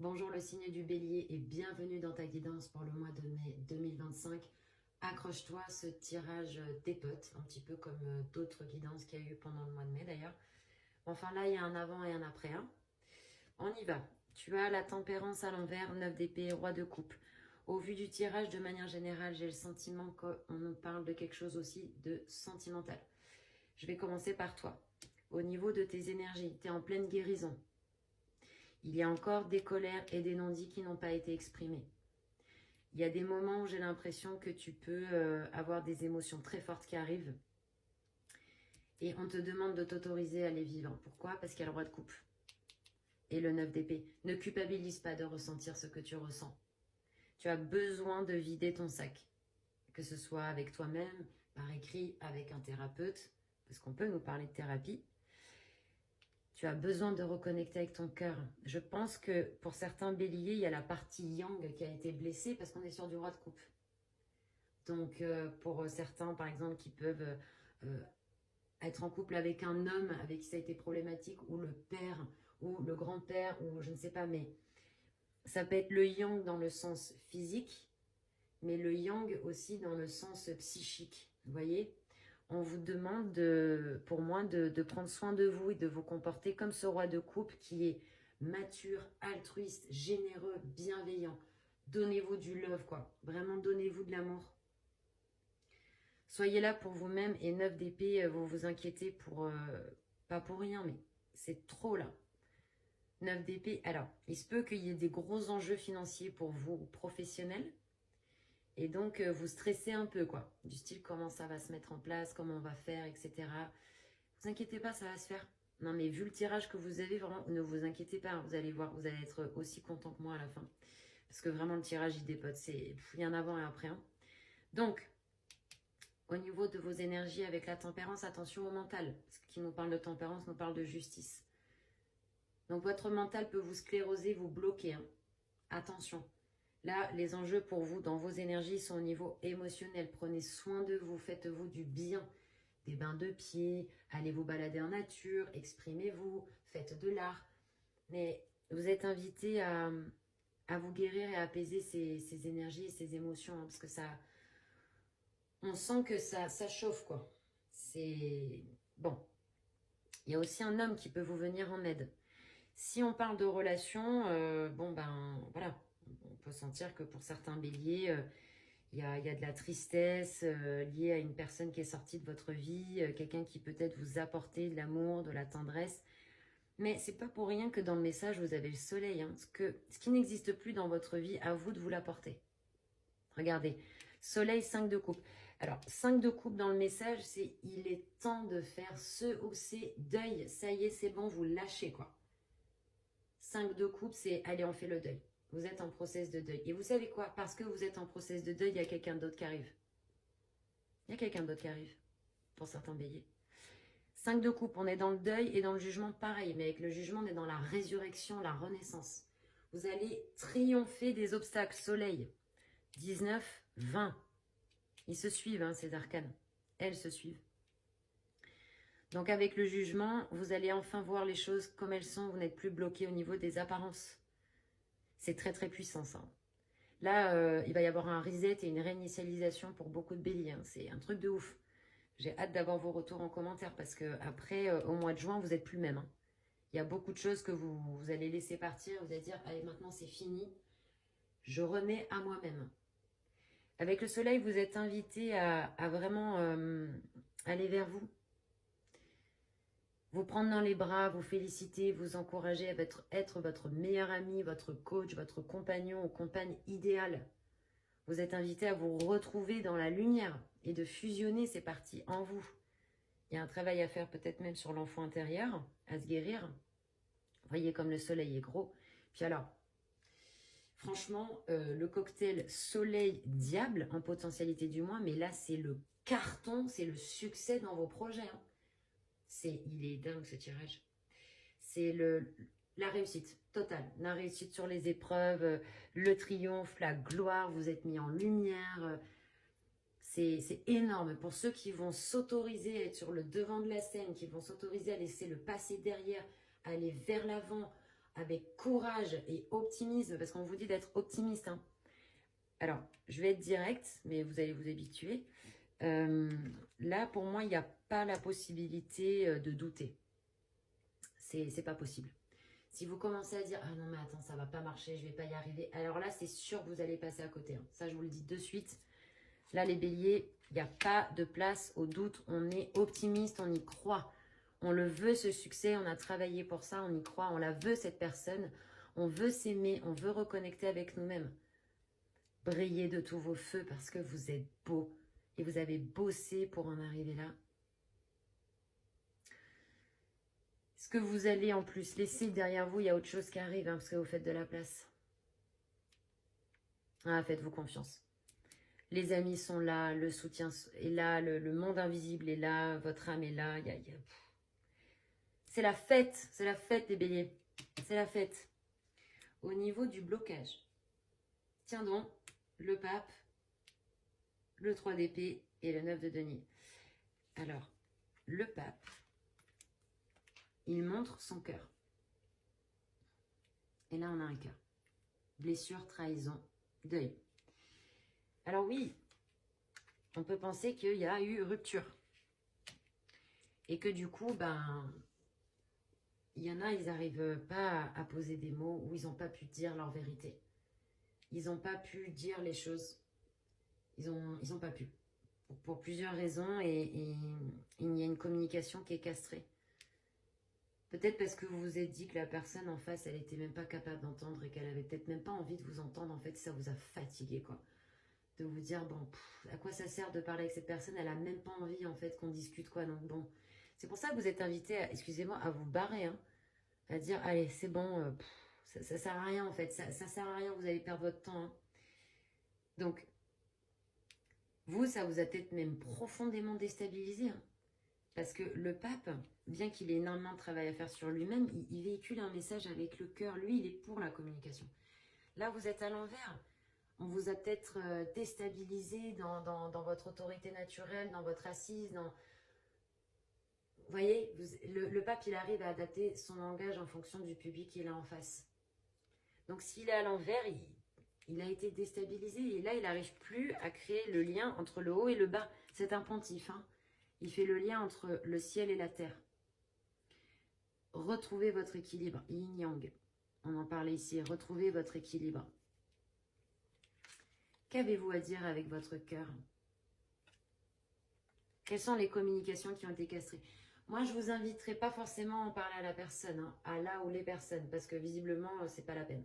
Bonjour le signe du bélier et bienvenue dans ta guidance pour le mois de mai 2025. Accroche-toi, ce tirage dépote, un petit peu comme d'autres guidances qu'il y a eu pendant le mois de mai d'ailleurs. Enfin là, il y a un avant et un après. On y va. Tu as la tempérance à l'envers, 9 d'épée, roi de coupe. Au vu du tirage, de manière générale, j'ai le sentiment qu'on nous parle de quelque chose aussi de sentimental. Je vais commencer par toi. Au niveau de tes énergies, tu es en pleine guérison. Il y a encore des colères et des non-dits qui n'ont pas été exprimés. Il y a des moments où j'ai l'impression que tu peux avoir des émotions très fortes qui arrivent. Et on te demande de t'autoriser à les vivre. Pourquoi? Parce qu'il y a le roi de coupe. Et le 9 d'épée. Ne culpabilise pas de ressentir ce que tu ressens. Tu as besoin de vider ton sac. Que ce soit avec toi-même, par écrit, avec un thérapeute. Parce qu'on peut nous parler de thérapie. Tu as besoin de reconnecter avec ton cœur. Je pense que pour certains béliers, il y a la partie yang qui a été blessée parce qu'on est sur du roi de coupe. Donc pour certains, par exemple, qui peuvent être en couple avec un homme avec qui ça a été problématique, ou le père, ou le grand-père, ou je ne sais pas, mais ça peut être le yang dans le sens physique, mais le yang aussi dans le sens psychique. Vous voyez ? On vous demande, pour moi, de prendre soin de vous et de vous comporter comme ce roi de coupe qui est mature, altruiste, généreux, bienveillant. Donnez-vous du love, quoi. Vraiment, donnez-vous de l'amour. Soyez là pour vous-même. Et 9 d'épée, vous vous inquiétez pour... pas pour rien, mais c'est trop là. 9 d'épée. Alors, il se peut qu'il y ait des gros enjeux financiers pour vous, professionnels. Et donc, vous stressez un peu, quoi. Du style, comment ça va se mettre en place, comment on va faire, etc. Vous inquiétez pas, ça va se faire. Non, mais vu le tirage que vous avez, vraiment, ne vous inquiétez pas. Vous allez voir, vous allez être aussi content que moi à la fin. Parce que vraiment, le tirage, il dépote. Il y a un avant et un après. Donc, au niveau de vos énergies avec la tempérance, attention au mental. Ce qui nous parle de tempérance nous parle de justice. Donc, votre mental peut vous scléroser, vous bloquer. Attention. Là, les enjeux pour vous dans vos énergies sont au niveau émotionnel. Prenez soin de vous, faites-vous du bien. Des bains de pieds, allez vous balader en nature, exprimez-vous, faites de l'art. Mais vous êtes invité à vous guérir et à apaiser ces énergies et ces émotions. Parce que ça, on sent que ça chauffe, quoi. C'est... Bon. Il y a aussi un homme qui peut vous venir en aide. Si on parle de relations, bon ben, voilà. On peut sentir que pour certains béliers, il y a de la tristesse liée à une personne qui est sortie de votre vie, quelqu'un qui peut-être vous apporter de l'amour, de la tendresse. Mais c'est pas pour rien que dans le message, vous avez le soleil. Ce qui n'existe plus dans votre vie, à vous de vous l'apporter. Regardez, soleil, 5 de coupe. Alors, 5 de coupe dans le message, c'est il est temps de faire ce ou c'est deuil. Ça y est, c'est bon, vous lâchez, quoi. 5 de coupe, c'est allez, on fait le deuil. Vous êtes en process de deuil. Et vous savez quoi? Parce que vous êtes en process de deuil, il y a quelqu'un d'autre qui arrive. Il y a quelqu'un d'autre qui arrive, pour certains béliers. 5 de coupe, on est dans le deuil et dans le jugement pareil. Mais avec le jugement, on est dans la résurrection, la renaissance. Vous allez triompher des obstacles. Soleil, 19, 20. Ils se suivent, ces arcanes. Elles se suivent. Donc avec le jugement, vous allez enfin voir les choses comme elles sont. Vous n'êtes plus bloqué au niveau des apparences. C'est très très puissant ça. Là, il va y avoir un reset et une réinitialisation pour beaucoup de béliers. C'est un truc de ouf. J'ai hâte d'avoir vos retours en commentaire parce qu'après, au mois de juin, vous n'êtes plus le même. Il y a beaucoup de choses que vous allez laisser partir. Vous allez dire, allez, maintenant c'est fini. Je remets à moi-même. Avec le soleil, vous êtes invité à vraiment aller vers vous. Vous prendre dans les bras, vous féliciter, vous encourager à être votre meilleur ami, votre coach, votre compagnon ou compagne idéal. Vous êtes invité à vous retrouver dans la lumière et de fusionner ces parties en vous. Il y a un travail à faire peut-être même sur l'enfant intérieur, à se guérir. Vous voyez comme le soleil est gros. Puis alors, franchement, le cocktail soleil-diable, en potentialité du moins, mais là c'est le carton, c'est le succès dans vos projets. Il est dingue ce tirage. C'est la réussite totale. La réussite sur les épreuves, le triomphe, la gloire, vous êtes mis en lumière. C'est énorme. Pour ceux qui vont s'autoriser à être sur le devant de la scène, qui vont s'autoriser à laisser le passé derrière, à aller vers l'avant, avec courage et optimisme, parce qu'on vous dit d'être optimiste. Hein. Alors, je vais être directe, mais vous allez vous habituer. Là, pour moi, il n'y a pas la possibilité de douter. C'est pas possible. Si vous commencez à dire « Ah non, mais attends, ça va pas marcher, je vais pas y arriver », alors là, c'est sûr que vous allez passer à côté. Hein. Ça, je vous le dis de suite. Là, les béliers, il n'y a pas de place au doute. On est optimiste, on y croit. On le veut, ce succès, on a travaillé pour ça, on y croit, on la veut, cette personne. On veut s'aimer, on veut reconnecter avec nous-mêmes. Brillez de tous vos feux parce que vous êtes beau et vous avez bossé pour en arriver là. Ce que vous allez en plus laisser derrière vous, il y a autre chose qui arrive hein, parce que vous faites de la place. Ah, faites-vous confiance. Les amis sont là, le soutien est là, le monde invisible est là, votre âme est là. C'est la fête les béliers. C'est la fête. Au niveau du blocage, tiens donc, le pape, le 3 d'épée et le 9 de denier. Alors, le pape, il montre son cœur. Et là, on a un cœur. Blessure, trahison, deuil. Alors oui, on peut penser qu'il y a eu rupture. Et que du coup, il y en a, ils n'arrivent pas à poser des mots ou ils n'ont pas pu dire leur vérité. Ils n'ont pas pu dire les choses. Ils ont pas pu. Pour plusieurs raisons et il y a une communication qui est castrée. Peut-être parce que vous vous êtes dit que la personne en face, elle n'était même pas capable d'entendre et qu'elle avait peut-être même pas envie de vous entendre. En fait, ça vous a fatigué, quoi. De vous dire, bon, à quoi ça sert de parler avec cette personne? Elle a même pas envie, en fait, qu'on discute, quoi. Donc, bon, c'est pour ça que vous êtes invité, excusez-moi, à vous barrer, hein, à dire, allez, c'est bon, ça sert à rien, en fait. Ça sert à rien, vous allez perdre votre temps. Hein. Donc, vous, ça vous a peut-être même profondément déstabilisé, hein. Parce que le pape, bien qu'il ait énormément de travail à faire sur lui-même, il véhicule un message avec le cœur. Lui, il est pour la communication. Là, vous êtes à l'envers. On vous a peut-être déstabilisé dans votre autorité naturelle, dans votre assise. Vous voyez, le pape, il arrive à adapter son langage en fonction du public qu'il a en face. Donc, s'il est à l'envers, il a été déstabilisé. Et là, il n'arrive plus à créer le lien entre le haut et le bas. C'est un pontife, hein. Il fait le lien entre le ciel et la terre. Retrouvez votre équilibre, yin-yang. On en parlait ici, retrouvez votre équilibre. Qu'avez-vous à dire avec votre cœur? Quelles sont les communications qui ont été castrées? Moi, je vous inviterai pas forcément à en parler à la personne, hein, à la ou les personnes, parce que visiblement, c'est pas la peine.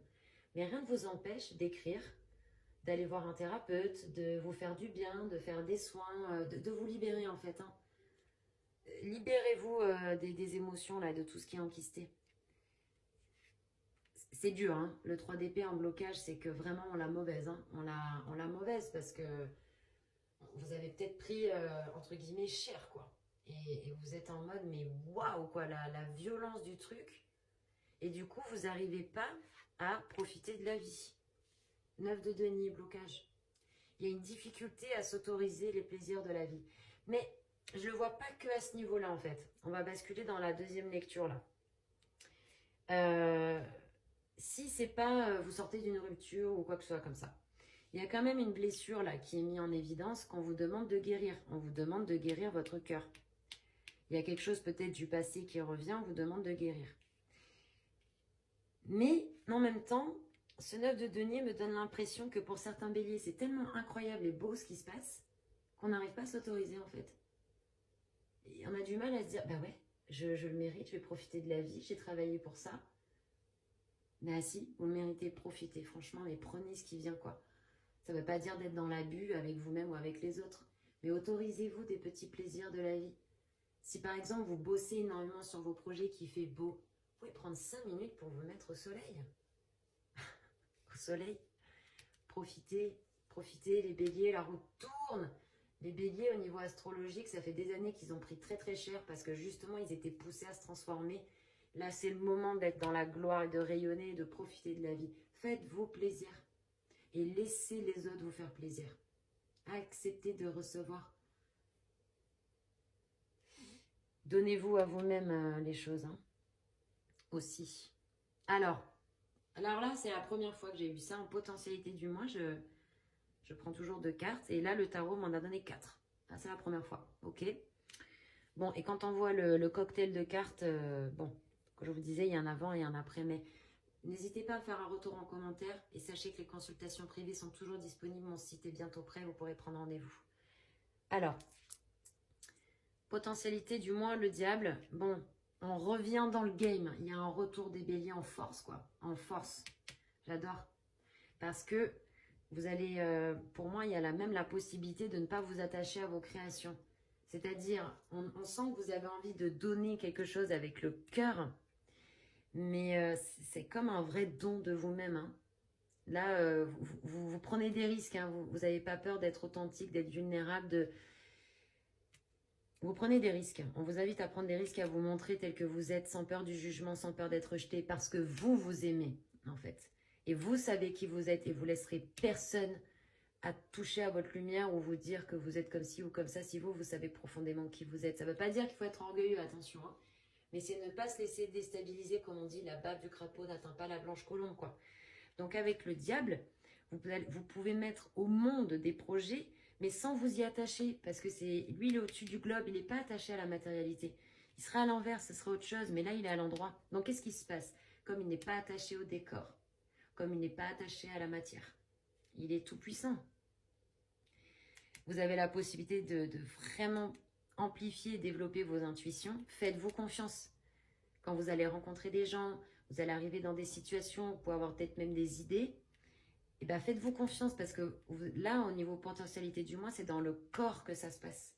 Mais rien ne vous empêche d'écrire, d'aller voir un thérapeute, de vous faire du bien, de faire des soins, de vous libérer en fait, hein. Libérez-vous des émotions, là, de tout ce qui est enquisté. C'est dur, hein. Le 3 d'épée en blocage, c'est que vraiment on l'a mauvaise. Hein. On l'a mauvaise parce que vous avez peut-être pris, entre guillemets, cher, quoi. Et vous êtes en mode, mais waouh, quoi, la violence du truc. Et du coup, vous n'arrivez pas à profiter de la vie. 9 de denier, blocage. Il y a une difficulté à s'autoriser les plaisirs de la vie. Mais je ne le vois pas que à ce niveau-là, en fait. On va basculer dans la deuxième lecture, là. Si c'est pas vous sortez d'une rupture ou quoi que ce soit comme ça, il y a quand même une blessure, là, qui est mise en évidence qu'on vous demande de guérir. On vous demande de guérir votre cœur. Il y a quelque chose peut-être du passé qui revient, on vous demande de guérir. Mais, en même temps, ce 9 de denier me donne l'impression que pour certains béliers, c'est tellement incroyable et beau ce qui se passe qu'on n'arrive pas à s'autoriser en fait. Et on a du mal à se dire, bah ouais, je le mérite, je vais profiter de la vie, j'ai travaillé pour ça. Bah si, vous le méritez, profitez, franchement, mais prenez ce qui vient quoi. Ça ne veut pas dire d'être dans l'abus avec vous-même ou avec les autres, mais autorisez-vous des petits plaisirs de la vie. Si par exemple vous bossez énormément sur vos projets qui fait beau, vous pouvez prendre 5 minutes pour vous mettre au soleil. Au soleil. Profitez, profitez, les béliers, la roue tourne. Les béliers au niveau astrologique, ça fait des années qu'ils ont pris très très cher parce que justement ils étaient poussés à se transformer. Là c'est le moment d'être dans la gloire et de rayonner et de profiter de la vie. Faites-vous plaisir et laissez les autres vous faire plaisir. Acceptez de recevoir. Donnez-vous à vous-même les choses, hein, aussi. Alors là, c'est la première fois que j'ai vu ça en potentialité du mois. Je prends toujours 2 cartes. Et là, le tarot m'en a donné 4. Ah, c'est la première fois. Ok. Bon, et quand on voit le cocktail de cartes, bon, comme je vous disais, il y a un avant et un après. Mais n'hésitez pas à faire un retour en commentaire. Et sachez que les consultations privées sont toujours disponibles. Mon site est bientôt prêt. Vous pourrez prendre rendez-vous. Alors, potentialité du mois, le diable. Bon, on revient dans le game. Il y a un retour des béliers en force, quoi. En force. J'adore. Parce que vous allez, pour moi, il y a même la possibilité de ne pas vous attacher à vos créations. C'est-à-dire, on sent que vous avez envie de donner quelque chose avec le cœur, mais c'est comme un vrai don de vous-même. Hein. Là, vous prenez des risques, hein. Vous n'avez pas peur d'être authentique, d'être vulnérable. Vous prenez des risques. On vous invite à prendre des risques, à vous montrer tel que vous êtes, sans peur du jugement, sans peur d'être rejeté, parce que vous aimez, en fait. Et vous savez qui vous êtes et vous laisserez personne à toucher à votre lumière ou vous dire que vous êtes comme ci ou comme ça si vous savez profondément qui vous êtes. Ça ne veut pas dire qu'il faut être orgueilleux, attention. Hein. Mais c'est ne pas se laisser déstabiliser, comme on dit, la bave du crapaud n'atteint pas la blanche colombe, quoi. Donc avec le diable, vous pouvez mettre au monde des projets, mais sans vous y attacher, parce que lui, il est au-dessus du globe, il n'est pas attaché à la matérialité. Il sera à l'envers, ce sera autre chose, mais là, il est à l'endroit. Donc qu'est-ce qui se passe? Comme il n'est pas attaché au décor, comme il n'est pas attaché à la matière, il est tout puissant. Vous avez la possibilité de vraiment amplifier et développer vos intuitions. Faites-vous confiance. Quand vous allez rencontrer des gens, vous allez arriver dans des situations, vous pouvez avoir peut-être même des idées. Et bien faites-vous confiance parce que là, au niveau potentialité du mois, c'est dans le corps que ça se passe.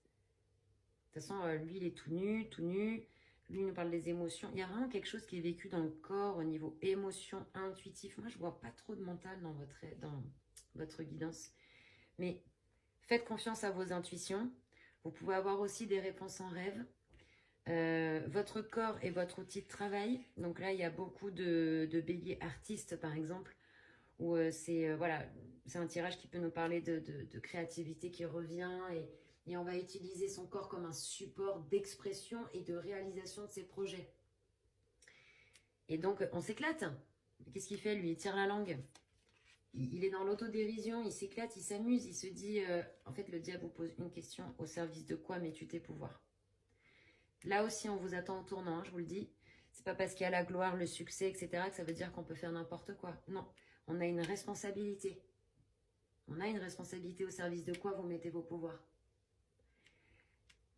De toute façon, lui, il est tout nu, tout nu. Lui, il nous parle des émotions. Il y a vraiment quelque chose qui est vécu dans le corps au niveau émotion, intuitif. Moi, je ne vois pas trop de mental dans votre guidance. Mais faites confiance à vos intuitions. Vous pouvez avoir aussi des réponses en rêve. Votre corps est votre outil de travail. Donc là, il y a beaucoup de béliers artistes, par exemple, où voilà, c'est un tirage qui peut nous parler de créativité qui revient et on va utiliser son corps comme un support d'expression et de réalisation de ses projets. Et donc, on s'éclate. Qu'est-ce qu'il fait, lui? Il tire la langue. Il est dans l'autodérision, il s'éclate, il s'amuse, il se dit... en fait, le diable vous pose une question. Au service de quoi mets-tu tes pouvoirs? Là aussi, on vous attend au tournant, hein, je vous le dis. C'est pas parce qu'il y a la gloire, le succès, etc. que ça veut dire qu'on peut faire n'importe quoi. Non, on a une responsabilité. On a une responsabilité au service de quoi vous mettez vos pouvoirs.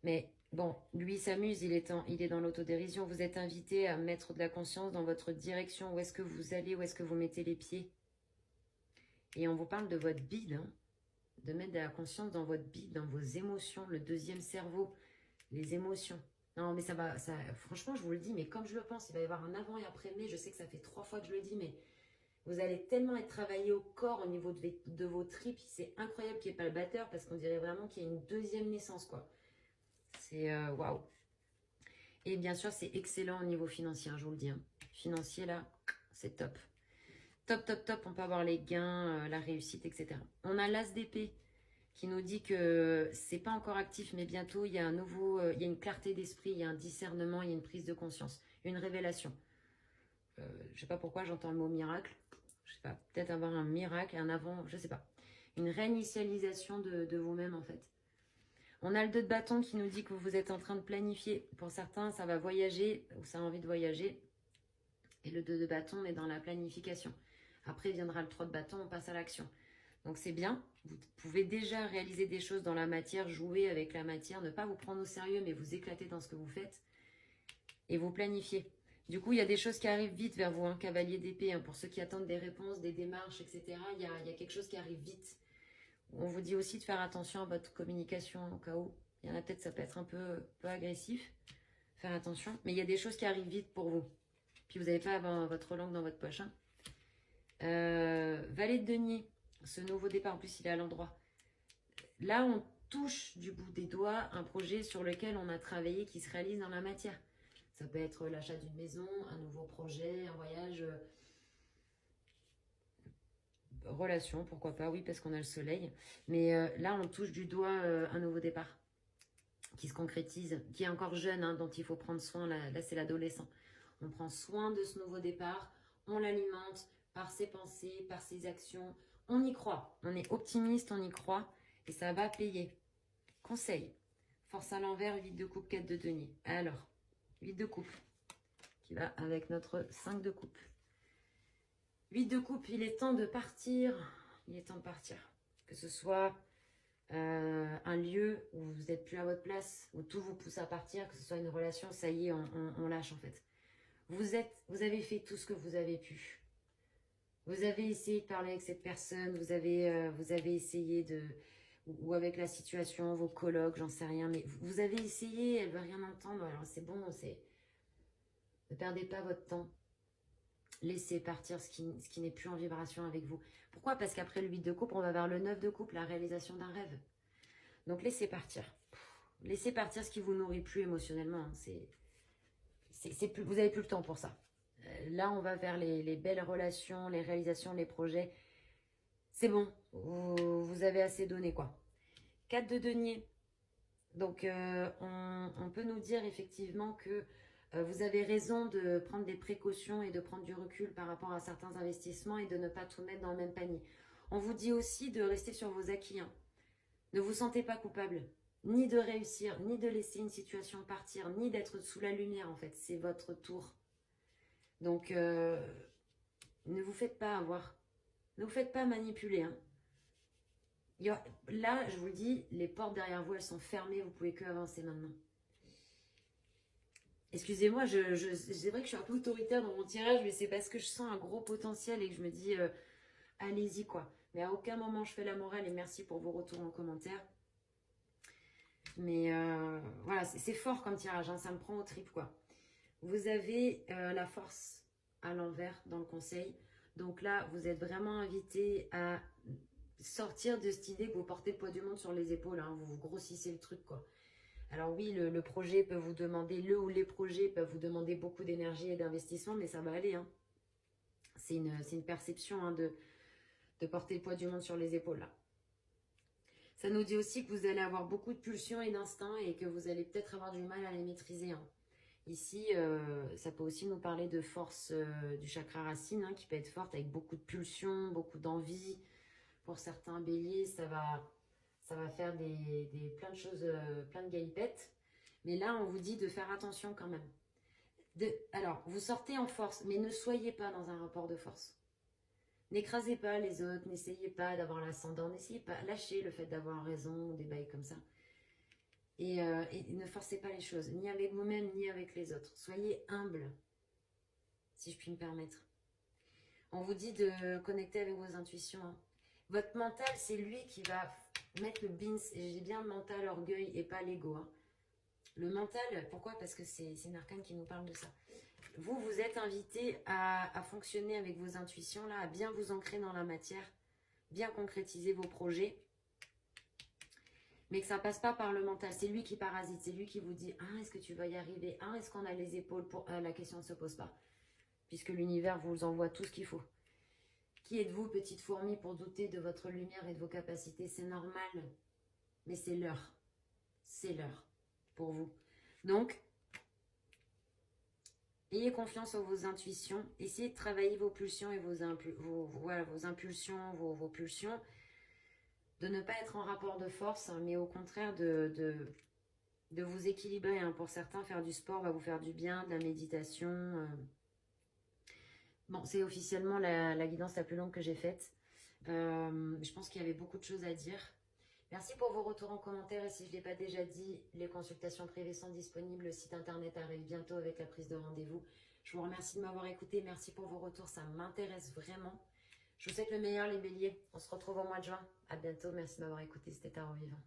Mais bon, lui s'amuse, il est dans l'autodérision. Vous êtes invité à mettre de la conscience dans votre direction. Où est-ce que vous allez? Où est-ce que vous mettez les pieds? Et on vous parle de votre bide, hein, de mettre de la conscience dans votre bide, dans vos émotions, le deuxième cerveau, les émotions. Non, mais franchement, je vous le dis, mais comme je le pense, il va y avoir un avant et après, mais je sais que ça fait 3 fois que je le dis, mais vous allez tellement être travaillé au corps, au niveau de vos tripes, c'est incroyable qu'il n'y ait pas le batteur, parce qu'on dirait vraiment qu'il y a une deuxième naissance, quoi. C'est waouh. Et bien sûr, c'est excellent au niveau financier, hein, je vous le dis. Hein. Financier, là, c'est top. Top, top, top, on peut avoir les gains, la réussite, etc. On a l'as d'épée qui nous dit que c'est pas encore actif, mais bientôt il y a il y a une clarté d'esprit, il y a un discernement, il y a une prise de conscience, une révélation. Je sais pas pourquoi j'entends le mot miracle. Je sais pas, peut-être avoir un miracle, un avant, je sais pas. Une réinitialisation de vous-même en fait. On a le 2 de bâton qui nous dit que vous êtes en train de planifier. Pour certains, ça va voyager ou ça a envie de voyager. Et le 2 de bâton, on est dans la planification. Après viendra le 3 de bâton, on passe à l'action. Donc c'est bien, vous pouvez déjà réaliser des choses dans la matière, jouer avec la matière, ne pas vous prendre au sérieux, mais vous éclater dans ce que vous faites et vous planifier. Du coup, il y a des choses qui arrivent vite vers vous, hein, cavalier d'épée, hein, pour ceux qui attendent des réponses, des démarches, etc. Il y a quelque chose qui arrive vite. On vous dit aussi de faire attention à votre communication au cas où. Il y en a peut-être, ça peut être un peu agressif. Faire attention. Mais il y a des choses qui arrivent vite pour vous. Puis vous n'avez pas votre langue dans votre poche. Hein. Valet de denier. Ce nouveau départ, en plus, il est à l'endroit. Là, on touche du bout des doigts un projet sur lequel on a travaillé qui se réalise dans la matière. Ça peut être l'achat d'une maison, un nouveau projet, un voyage, relation, pourquoi pas, oui, parce qu'on a le soleil. Mais là, on touche du doigt un nouveau départ qui se concrétise, qui est encore jeune, hein, dont il faut prendre soin. Là c'est l'adolescent. On prend soin de ce nouveau départ. on l'alimente par ses pensées, par ses actions. On y croit, on est optimiste, on y croit et ça va payer. Conseil, force à l'envers, 8 de coupe, 4 de denier. Alors, 8 de coupe qui va avec notre 5 de coupe. 8 de coupe, il est temps de partir. Il est temps de partir. Que ce soit un lieu où vous n'êtes plus à votre place, où tout vous pousse à partir, que ce soit une relation, ça y est, on lâche en fait. Vous avez fait tout ce que vous avez pu. Vous avez essayé de parler avec cette personne, vous avez essayé de... Ou avec la situation, vos colocs, j'en sais rien, mais vous avez essayé, elle ne veut rien entendre, alors c'est bon, ne perdez pas votre temps. Laissez partir ce qui n'est plus en vibration avec vous. Pourquoi? Parce qu'après le 8 de coupe, on va vers le 9 de coupe, la réalisation d'un rêve. Donc laissez partir. Laissez partir ce qui vous nourrit plus émotionnellement. Hein. Vous n'avez plus le temps pour ça. Là, on va vers les belles relations, les réalisations, les projets. C'est bon, vous avez assez donné, quoi. 4 de denier. Donc, on peut nous dire effectivement que vous avez raison de prendre des précautions et de prendre du recul par rapport à certains investissements et de ne pas tout mettre dans le même panier. On vous dit aussi de rester sur vos acquis. Hein. Ne vous sentez pas coupable, ni de réussir, ni de laisser une situation partir, ni d'être sous la lumière en fait. C'est votre tour. Donc, ne vous faites pas avoir. Ne vous faites pas manipuler. Hein. Là, je vous le dis, les portes derrière vous, elles sont fermées. Vous ne pouvez que avancer maintenant. Excusez-moi, c'est vrai que je suis un peu autoritaire dans mon tirage, mais c'est parce que je sens un gros potentiel et que je me dis, allez-y quoi. Mais à aucun moment je fais la morale et merci pour vos retours en commentaire. Mais voilà, c'est fort comme tirage, hein, ça me prend au trip quoi. Vous avez la force à l'envers dans le conseil. Donc là, vous êtes vraiment invité à sortir de cette idée que vous portez le poids du monde sur les épaules. Hein, vous grossissez le truc quoi. Alors oui, le projet peut vous demander, le ou les projets peuvent vous demander beaucoup d'énergie et d'investissement, mais ça va aller. Hein. C'est une perception hein, de porter le poids du monde sur les épaules. Là. Ça nous dit aussi que vous allez avoir beaucoup de pulsions et d'instincts et que vous allez peut-être avoir du mal à les maîtriser. Hein. Ici, ça peut aussi nous parler de force du chakra racine hein, qui peut être forte avec beaucoup de pulsions, beaucoup d'envie. Pour certains béliers, ça va faire plein de choses, plein de galipettes. Mais là, on vous dit de faire attention quand même. Alors, vous sortez en force, mais ne soyez pas dans un rapport de force. N'écrasez pas les autres, n'essayez pas d'avoir l'ascendant, n'essayez pas, lâchez le fait d'avoir raison, des bails comme ça. Et ne forcez pas les choses, ni avec vous-même, ni avec les autres. Soyez humble, si je puis me permettre. On vous dit de connecter avec vos intuitions. Hein. Votre mental, c'est lui qui va mettre le bins, et j'ai bien le mental orgueil et pas l'ego. Hein. Le mental, pourquoi? Parce que c'est une arcane qui nous parle de ça. Vous êtes invité à fonctionner avec vos intuitions, là, à bien vous ancrer dans la matière, bien concrétiser vos projets, mais que ça passe pas par le mental. C'est lui qui parasite, c'est lui qui vous dit « Ah, est-ce que tu vas y arriver? Ah, est-ce qu'on a les épaules pour... La question ne se pose pas, puisque l'univers vous envoie tout ce qu'il faut. Qui êtes-vous, petite fourmi, pour douter de votre lumière et de vos capacités? C'est normal, mais c'est l'heure. C'est l'heure pour vous. Donc, ayez confiance en vos intuitions. Essayez de travailler vos pulsions et vos impulsions, vos pulsions. De ne pas être en rapport de force, hein, mais au contraire de vous équilibrer. Hein. Pour certains, faire du sport va vous faire du bien, de la méditation. Bon, c'est officiellement la guidance la plus longue que j'ai faite. Je pense qu'il y avait beaucoup de choses à dire. Merci pour vos retours en commentaire. Et si je ne l'ai pas déjà dit, les consultations privées sont disponibles. Le site internet arrive bientôt avec la prise de rendez-vous. Je vous remercie de m'avoir écouté. Merci pour vos retours. Ça m'intéresse vraiment. Je vous souhaite le meilleur, les béliers. On se retrouve au mois de juin. À bientôt. Merci de m'avoir écouté. C'était Tarot Vivant.